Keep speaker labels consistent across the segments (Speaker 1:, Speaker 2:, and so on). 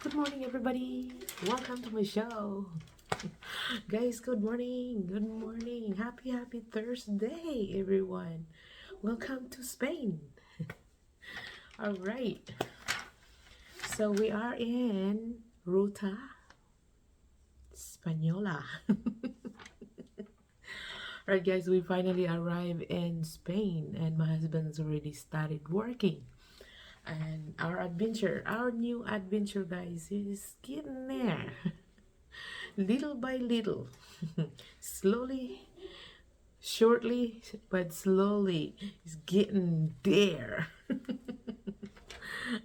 Speaker 1: Good morning, everybody. Welcome to my show. Guys, good morning. Good morning. Happy Thursday, everyone. Welcome to Spain. All right. So we are in Ruta Española. All right, guys, we finally arrived in Spain, and my husband's already started working. And our new adventure, guys, is getting there. Little by little, slowly, shortly, but slowly, it's getting there.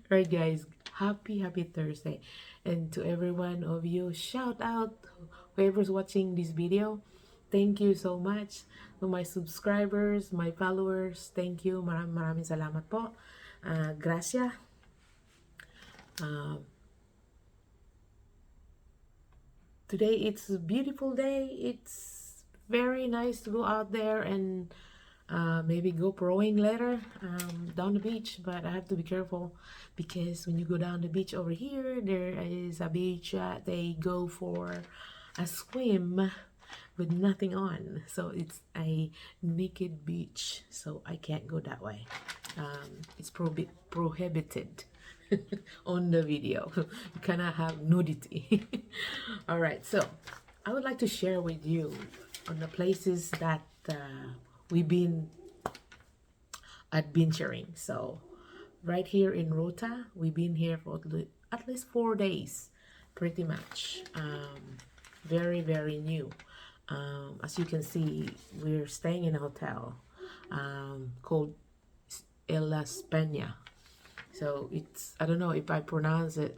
Speaker 1: Right, guys, happy Thursday. And to every one of you, shout out whoever's watching this video. Thank you so much. To my subscribers, my followers, thank you. Maraming salamat po. Gracias. Today it's a beautiful day. It's very nice to go out there and maybe go rowing later down the beach, but I have to be careful because when you go down the beach over here, there is a beach that they go for a swim with nothing on, so it's a naked beach, so I can't go that way. It's prohibited on the video. You cannot have nudity. All right, so I would like to share with you on the places that we've been adventuring. So right here in Rota, we've been here for at least 4 days, pretty much. Very new. As you can see, we're staying in a hotel called La Spena. So it's, I don't know if I pronounce it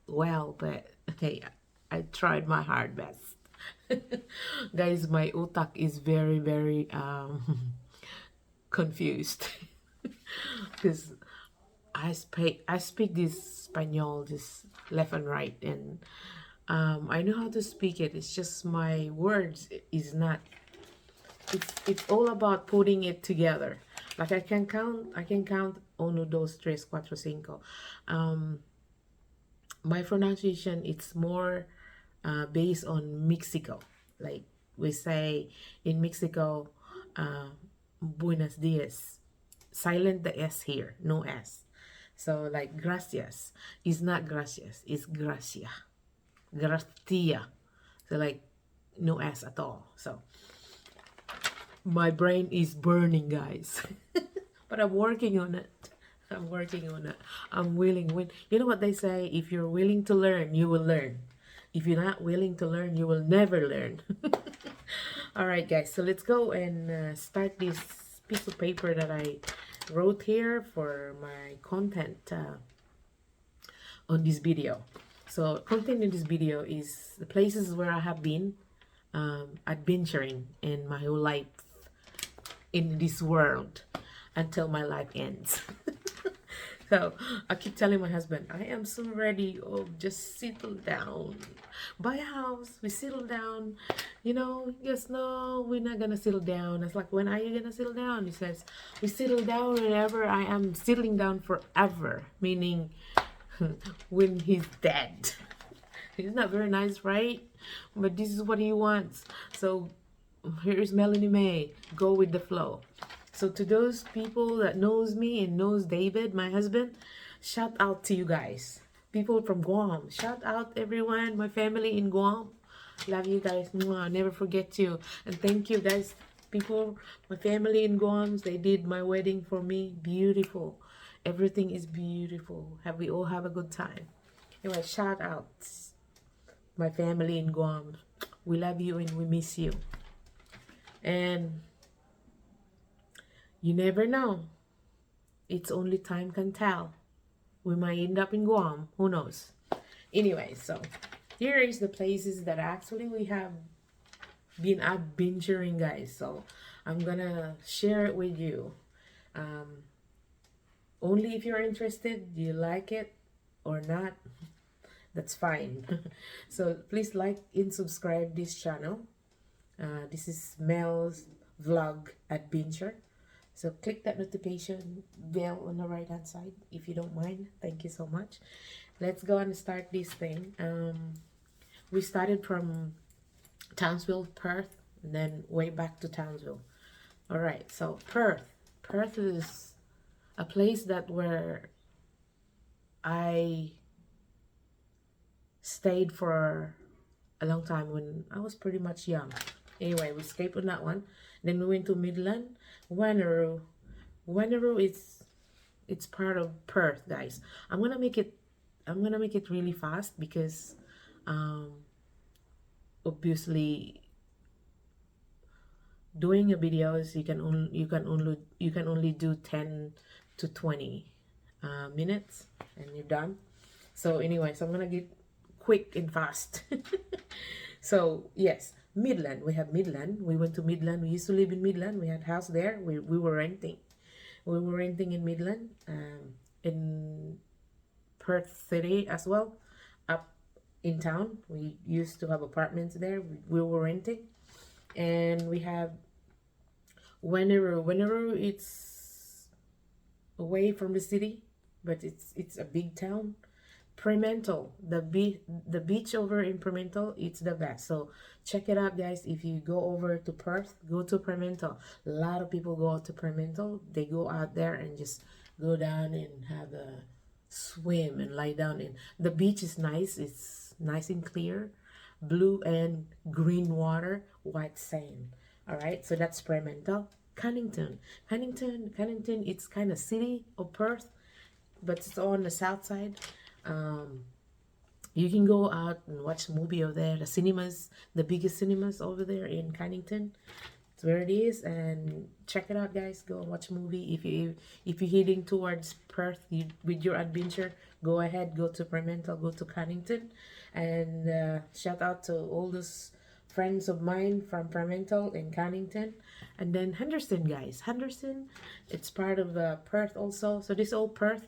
Speaker 1: well, but hey, I tried my hard best. Guys, my utak is very confused because I speak this Spanish just left and right, and I know how to speak it. It's just my words is not. It's all about putting it together. Like I can count uno, dos, tres, cuatro, cinco. My pronunciation, it's more based on Mexico. Like we say in Mexico, buenos dias. Silent the S here, no S. So like gracias is not gracias, it's gracia. Gracia. So like no S at all. So my brain is burning, guys. But I'm working on it. I'm working on it. I'm willing. You know what they say? If you're willing to learn, you will learn. If you're not willing to learn, you will never learn. All right, guys. So let's go and start this piece of paper that I wrote here for my content on this video. So content in this video is the places where I have been adventuring in my whole life in this world until my life ends. So I keep telling my husband, I am so ready. Oh, just settle down, buy a house, we settle down. You know, yes, no, we're not gonna settle down. It's like, when are you gonna settle down? He says, we settle down whenever I am settling down forever, meaning when he's dead. It's not very nice, right? But this is what he wants. So here's Melanie May, go with the flow. So to those people that knows me and knows David, my husband, shout out to you guys. People from Guam, shout out everyone, my family in Guam. Love you guys. I'll never forget you. And thank you guys, people, my family in Guam. They did my wedding for me. Beautiful. Everything is beautiful. We all have a good time. Anyway, shout out my family in Guam. We love you and we miss you. And you never know. It's only time can tell. We might end up in Guam. Who knows? Anyway, so here is the places that actually we have been adventuring, guys. So I'm gonna share it with you. Only if you're interested, you like it or not, that's fine. So please like and subscribe this channel. This is Mel's Vlog Adventure. So click that notification bell on the right hand side if you don't mind. Thank you so much. Let's go and start this thing. We started from Townsville, Perth, and then way back to Townsville. All right, so Perth is a place that where I stayed for a long time when I was pretty much young. Anyway, we escaped on that one. Then we went to Midland, Wanneroo. Wanneroo is it's part of Perth, guys. I'm gonna make it really fast because obviously doing a videos you can only do 10 to 20 minutes and you're done. So anyway, so I'm gonna get quick and fast. So yes, Midland, we have Midland. We went to Midland. We used to live in Midland. We had house there. We were renting in Midland, in Perth City as well. Up in town, we used to have apartments there. We were renting. And we have Wanneroo. Wanneroo, it's away from the city, but it's a big town. Fremantle, the beach over in Fremantle, it's the best. So check it out, guys. If you go over to Perth, go to Fremantle. A lot of people go out to Fremantle. They go out there and just go down and have a swim and lie down in the beach. Is nice. It's nice and clear, blue and green water, white sand. All right, so that's Fremantle. Cannington, it's kind of city of Perth, but it's on the south side. You can go out and watch a movie over there. The cinemas, the biggest cinemas over there in Cannington. It's where it is, and check it out, guys. Go and watch a movie. If you're heading towards Perth with your adventure, go ahead, go to Fremantle, go to Cannington, and shout out to all those friends of mine from Fremantle and Cannington. And then Henderson, guys. Henderson, it's part of Perth also. So this old Perth.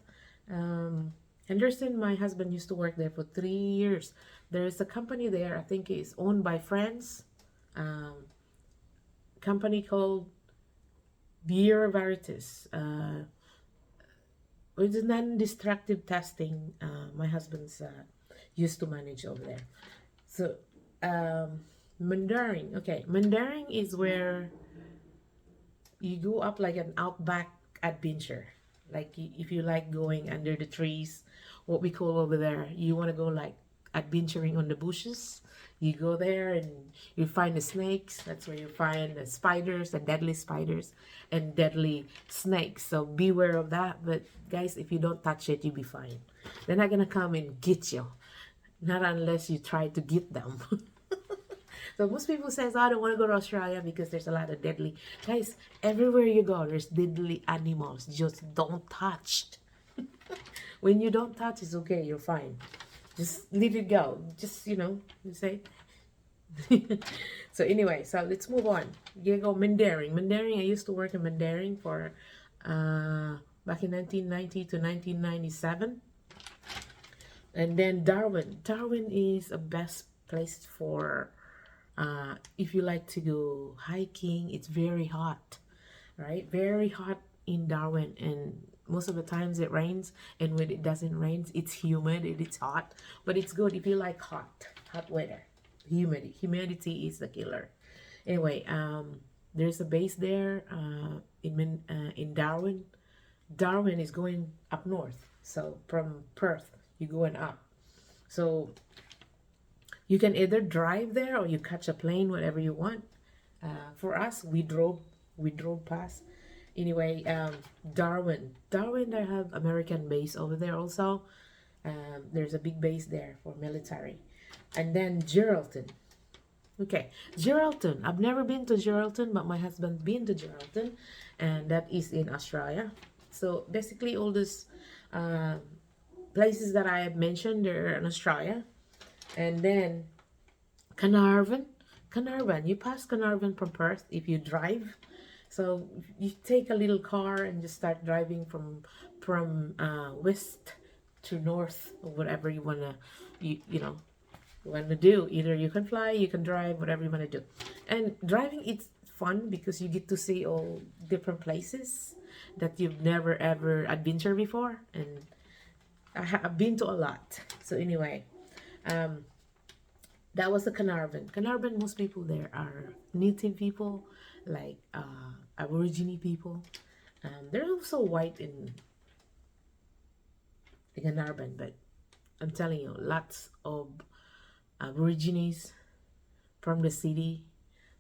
Speaker 1: Henderson, my husband used to work there for 3 years. There's a company there, I think it's owned by friends. Company called Beer Veritas. It's non-destructive testing. My husband's used to manage over there. So Mandarin. Okay, Mandarin is where you go up like an outback adventure. Like if you like going under the trees, what we call over there, you want to go like adventuring on the bushes. You go there and you find the snakes. That's where you find the spiders, the deadly spiders and deadly snakes. So beware of that. But guys, if you don't touch it, you'll be fine. They're not gonna come and get you, not unless you try to get them. So most people says, I don't want to go to Australia because there's a lot of deadly. Guys, everywhere you go, there's deadly animals. Just don't touch. When you don't touch, it's okay. You're fine. Just let it go. Just, you say. So anyway, so let's move on. You go Mandarin. Mandarin, I used to work in Mandarin for back in 1990 to 1997. And then Darwin. Darwin is a best place for if you like to go hiking. It's very hot, right? Very hot in Darwin, and most of the times it rains, and when it doesn't rain, it's humid and it's hot. But it's good if you like hot weather. Humidity is the killer. Anyway, there's a base there in Darwin. Darwin is going up north, so from Perth you're going up. So you can either drive there or you catch a plane, whatever you want. For us, we drove past. Anyway, Darwin, they have American base over there also. There's a big base there for military. And then Geraldton. Okay, Geraldton. I've never been to Geraldton, but my husband's been to Geraldton, and that is in Australia. So basically, all these places that I have mentioned, they're in Australia. And then Carnarvon, you pass Carnarvon from Perth if you drive. So you take a little car and just start driving from west to north, or whatever you wanna you wanna do. Either you can fly, you can drive, whatever you wanna do. And driving, it's fun because you get to see all different places that you've never ever adventured before, and I've been to a lot. So anyway, that was the Carnarvon. Carnarvon, most people there are native people, like Aborigine people. They're also white in Carnarvon, but I'm telling you, lots of Aborigines from the city,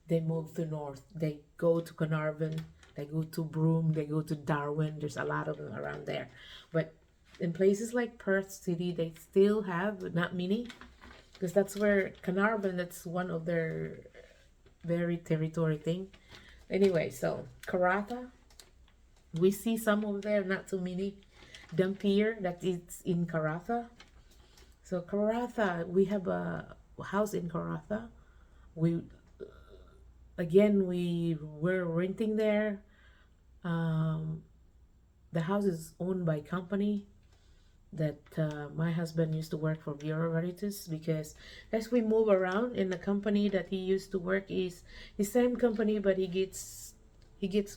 Speaker 1: they move to north. They go to Carnarvon, they go to Broome, they go to Darwin. There's a lot of them around there. But in places like Perth City, they still have, but not many, because that's where Carnarvon, that's one of their very territory thing. Anyway, so Karratha, we see some over there, not too many. Dampier, that is in Karratha. So Karratha, we have a house in Karratha. We were renting there. The house is owned by a company that my husband used to work for Bureau Veritas, because as we move around in the company that he used to work is the same company, but he gets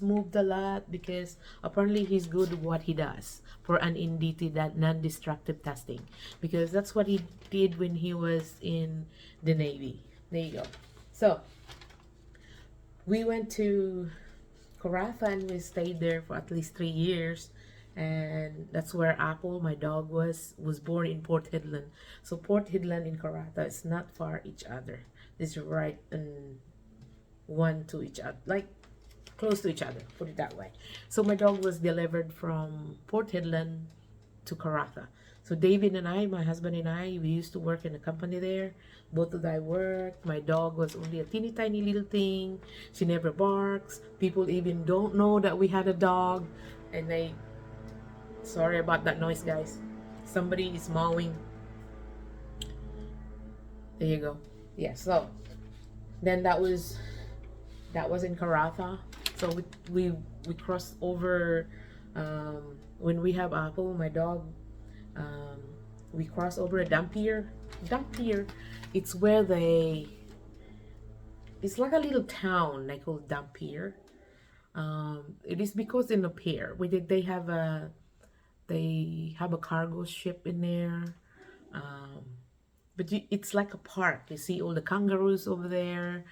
Speaker 1: moved a lot because apparently he's good at what he does for an NDT, that non-destructive testing, because that's what he did when he was in the Navy. There you go. So we went to Karratha and we stayed there for at least 3 years, and that's where Apple, my dog, was born in Port Hedland. So Port Hedland and Karratha is not far each other. It's right in one to each other, like close to each other, put it that way. So my dog was delivered from Port Hedland to Karratha. So David and I, my husband and I, we used to work in a company there. Both of us worked. My dog was only a teeny tiny little thing. She never barks. People even don't know that we had a dog. And they, sorry about that noise, guys. Somebody is mowing. There you go. Yeah, so then that was in Karratha. So we crossed over when we have Apple, my dog. We cross over a Dampier. Dampier, it's where it's like a little town they call Dampier. It is because in the pier they have a cargo ship in there. But it's like a park. You see all the kangaroos over there.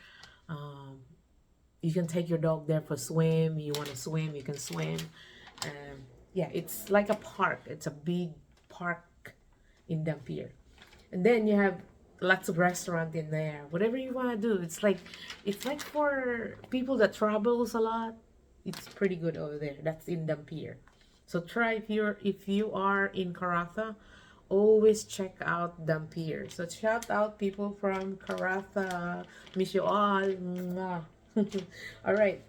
Speaker 1: You can take your dog there for a swim. You want to swim, you can swim. Yeah, it's like a park. It's a big park in Dampier. And then you have lots of restaurant in there. Whatever you want to do. It's like for people that travels a lot. It's pretty good over there. That's in Dampier. So try if you are in Karratha, always check out Dampier. So shout out people from Karratha. Miss you all. Mwah. All right.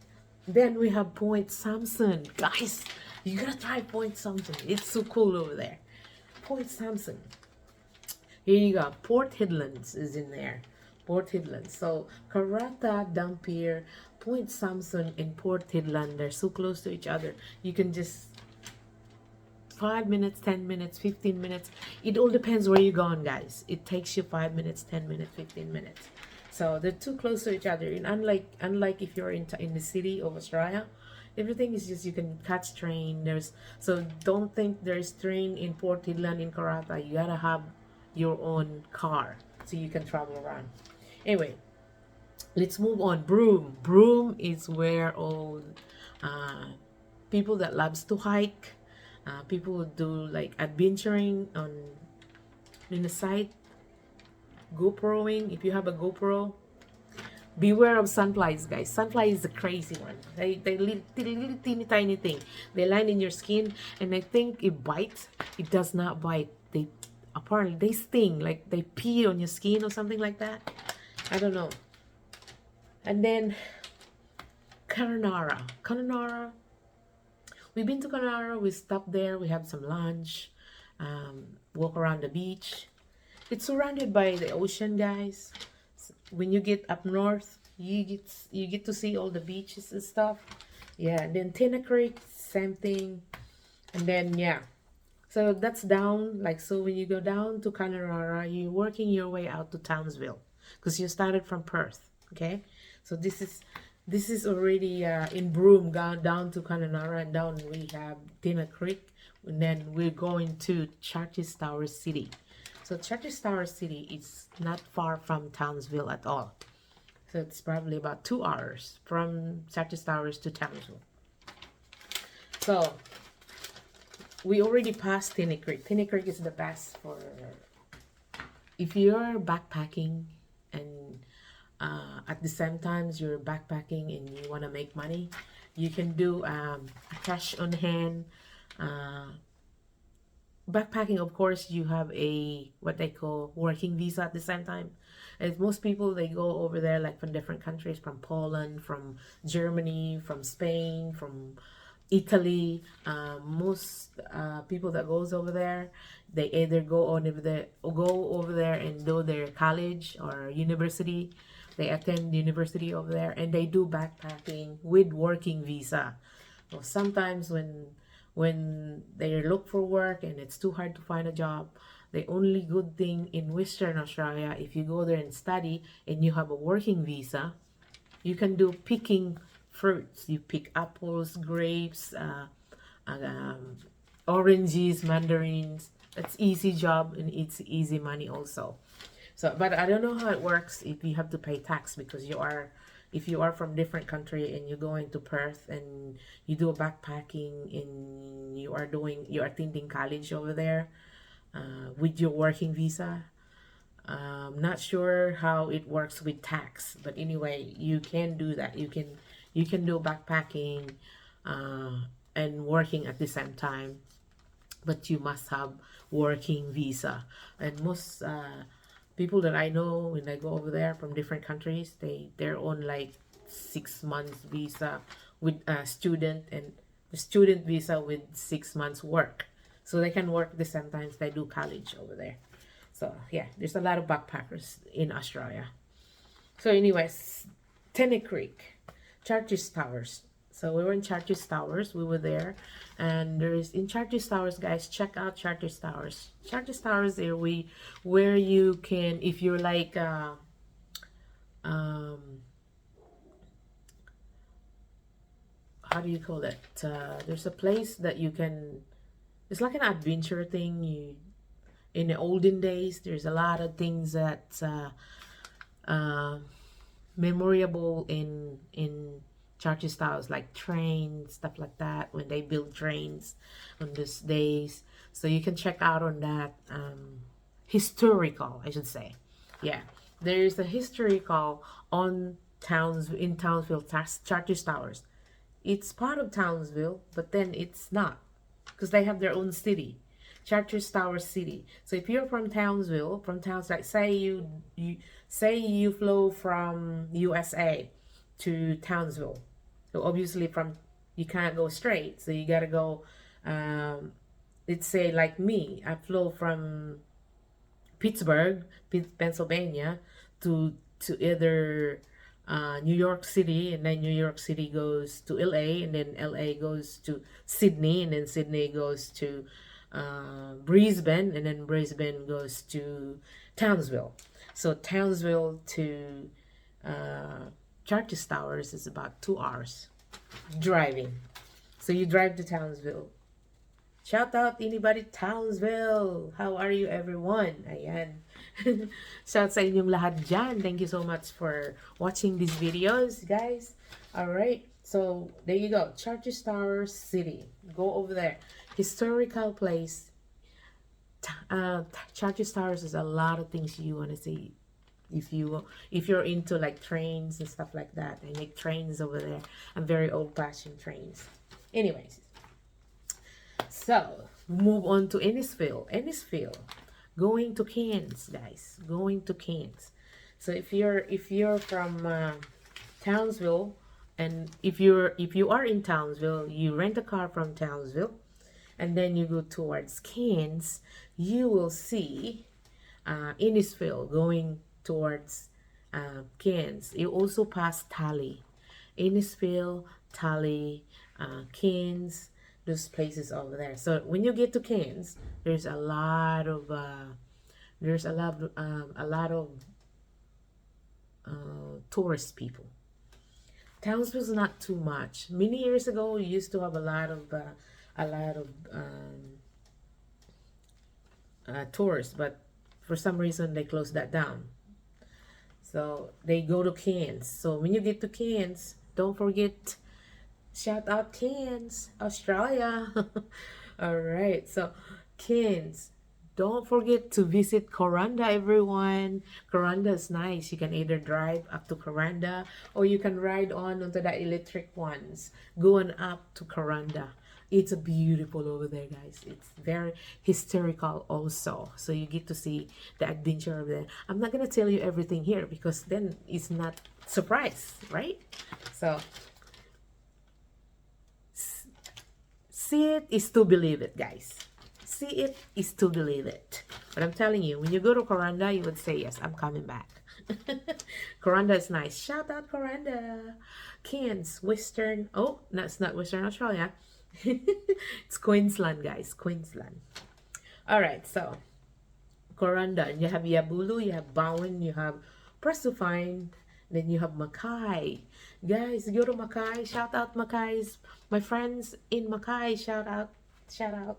Speaker 1: Then we have Point Samson. Guys, you gotta try Point Samson. It's so cool over there. Point Samson. Here you go. Port Hedlands is in there. Port Hedland. So Karratha, Dampier, Point Samson, and Port Hedland, they're so close to each other. You can just 5 minutes, 10 minutes, 15 minutes. It all depends where you're going, guys. It takes you 5 minutes, 10 minutes, 15 minutes. So they're too close to each other. And unlike if you're in the city of Australia, everything is just, you can catch train. So don't think there's train in Port Hedland in Karratha. You gotta have your own car so you can travel around. Anyway, let's move on. Broome. Broome is where all people that loves to hike, people who do like adventuring in the site, GoProing. If you have a GoPro, beware of sandflies, guys. Sandfly is the crazy one. They little teeny tiny thing. They land in your skin, and I think it bites. It does not bite. Apparently they sting, like they pee on your skin or something like that. I don't know. And then Kananara. Kananara. We've been to Kananara. We stopped there. We have some lunch. Walk around the beach. It's surrounded by the ocean, guys. When you get up north, you get to see all the beaches and stuff. Yeah. And then Tina Creek, same thing. And then yeah. So that's down, like, so when you go down to Kananara, you're working your way out to Townsville because you started from Perth, okay? So this This is already in Broome, gone down to Kananara, and down we have Tina Creek, and then we're going to Charters Tower City. So Charters Tower City is not far from Townsville at all. So it's probably about 2 hours from Charters Towers to Townsville. So we already passed Tina Creek. Tina Creek is the best for if you're backpacking and at the same times you're backpacking and you want to make money. You can do cash on hand. Backpacking, of course, you have a what they call working visa at the same time. As most people, they go over there like from different countries, from Poland, from Germany, from Spain, from Italy. Most people that goes over there, they either go over there and do their college or university. They attend university over there and they do backpacking with working visa. So sometimes when they look for work and it's too hard to find a job, the only good thing in Western Australia, if you go there and study and you have a working visa, you can do picking fruits. You pick apples, grapes, oranges, mandarins. That's easy job and it's easy money also. So, but I don't know how it works if you have to pay tax, because if you are from different country and you're going to Perth and you do backpacking and you are attending college over there with your working visa. Not sure how it works with tax, but anyway, you can do that. You can do backpacking and working at the same time, but you must have working visa. And most people that I know, when they go over there from different countries, they're on like 6 months visa with a student, and the student visa with 6 months work, so they can work the same times they do college over there. So yeah, there's a lot of backpackers in Australia. So anyways, Tennant Creek, Charters Towers. So we were in Charters Towers. We were there, and there's in Charters Towers, guys. Check out Charters Towers. Charters Towers are where you can, if you're like how do you call it? There's a place that you can. It's like an adventure thing. In the olden days, there's a lot of things that memorable in Charters Towers, like trains, stuff like that, when they build trains on these days. So you can check out on that. Historical, I should say. Yeah, there's a historical in Townsville, Charters Towers. It's part of Townsville, but then it's not, because they have their own city, Charters Tower City. So if you're from Townsville, like say you flew from USA to Townsville, so obviously you can't go straight, so you gotta go. Let's say like me, I flew from Pittsburgh, Pennsylvania, to either New York City, and then New York City goes to LA, and then LA goes to Sydney, and then Sydney goes to Brisbane, and then Brisbane goes to Townsville. So Townsville to Charters Towers is about 2 hours driving. So you drive to Townsville. Shout out anybody Townsville. How are you, everyone? Ayan. Shout sa inyong lahat dyan. Thank you so much for watching these videos, guys. Alright. So there you go. Charters Tower City. Go over there. Historical place. Charters Towers is a lot of things you want to see. If you're into like trains and stuff like that, they make trains over there, and very old-fashioned trains. Anyways, so move on to Ennisville. Going to Cairns, guys. Going to Cairns. So if you're from Townsville, and if you are in Townsville, you rent a car from Townsville, and then you go towards Cairns, you will see Ennisville going towards Cairns. You also pass Tally, Ennisville, Tally, Cairns, those places over there. So when you get to Cairns, there's a lot of tourist people. Townsville's not too much. Many years ago, we used to have a lot of tours, but for some reason they closed that down. So they go to Cairns. So when you get to Cairns, don't forget, shout out Cairns, Australia. All right, so Cairns. Don't forget to visit Coranda, everyone. Coranda is nice. You can either drive up to Coranda or you can ride on onto the electric ones going up to Coranda. It's beautiful over there, guys. It's very historical also. So you get to see the adventure over there. I'm not going to tell you everything here because then it's not surprise, right? So see it is to believe it, guys. See it is to believe it. But I'm telling you, when you go to Coranda, you would say, yes, I'm coming back. Coranda is nice. Shout out Coranda. Cairns, Western. Oh, that's not Western Australia. It's Queensland, guys. Queensland. All right, so Coranda. And you have Yabulu, you have Bowen, you have Presufine, then you have Mackay. Guys, go to Mackay. Shout out Mackay's. My friends in Mackay, shout out. Shout out.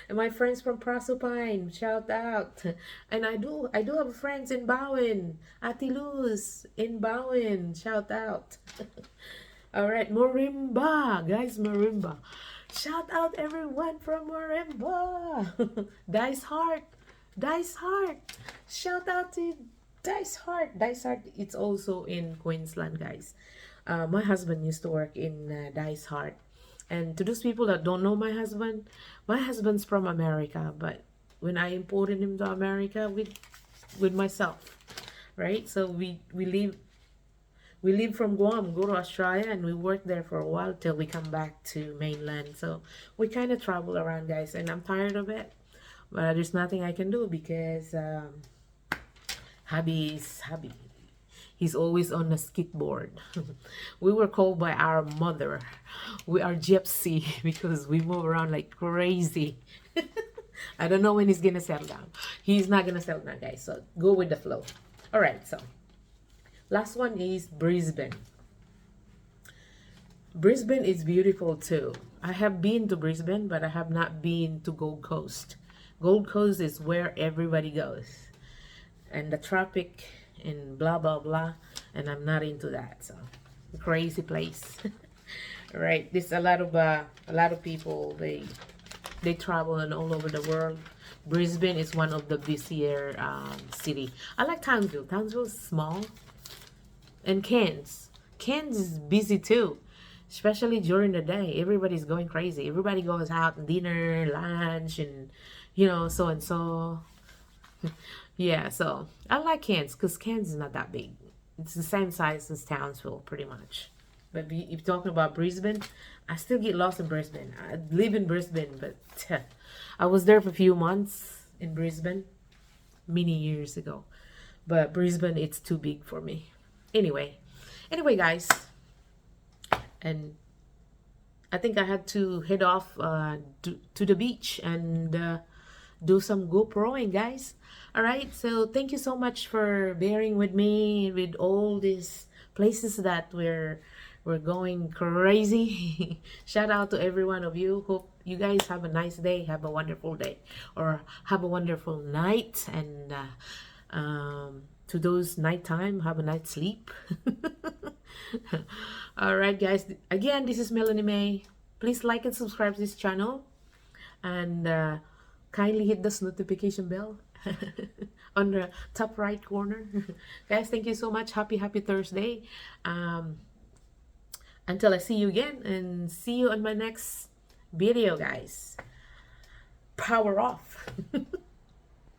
Speaker 1: And my friends from Proserpine, shout out. And I do have friends in Bowen. Atiluz in Bowen, shout out. All right, Morimba, guys, Morimba. Shout out everyone from Morimba. Dice Heart. Shout out to Dice Heart. It's also in Queensland, guys. My husband used to work in Dice Heart. And to those people that don't know my husband's from America, but when I imported him to America with myself, right? So we leave from Guam, go to Australia, and we work there for a while till we come back to mainland. So we kind of travel around, guys, and I'm tired of it. But there's nothing I can do because hubby is hubby. He's always on a skateboard. We were called by our mother. We are gypsy because we move around like crazy. I don't know when he's gonna settle down. He's not gonna settle down, guys. So go with the flow. All right, so last one is Brisbane. Brisbane is beautiful too. I have been to Brisbane, but I have not been to Gold Coast. Gold Coast is where everybody goes. And the traffic and blah blah blah, and I'm not into that. So crazy place. Right, there's a lot of people, they travel and all over the world. Brisbane is one of the busier city. I like Townsville. Townsville is small. And Cairns is busy too, especially during the day. Everybody's going crazy. Everybody goes out, dinner, lunch, and so and so. Yeah, so I like Cairns because Cairns is not that big. It's the same size as Townsville, pretty much. But if you're talking about Brisbane, I still get lost in Brisbane. I live in Brisbane, but I was there for a few months in Brisbane many years ago. But Brisbane, it's too big for me. Anyway, guys, and I think I had to head off to the beach and do some GoProing, guys. All right, so thank you so much for bearing with me with all these places that we're going crazy. Shout out to every one of you. Hope you guys have a nice day, have a wonderful day, or have a wonderful night, and to those nighttime, have a night's sleep. All right, guys, again, this is Melanie May. Please like and subscribe to this channel, and kindly hit this notification bell on the top right corner. Guys, thank you so much. Happy Thursday. Until I see you again, and see you on my next video, guys. Power off.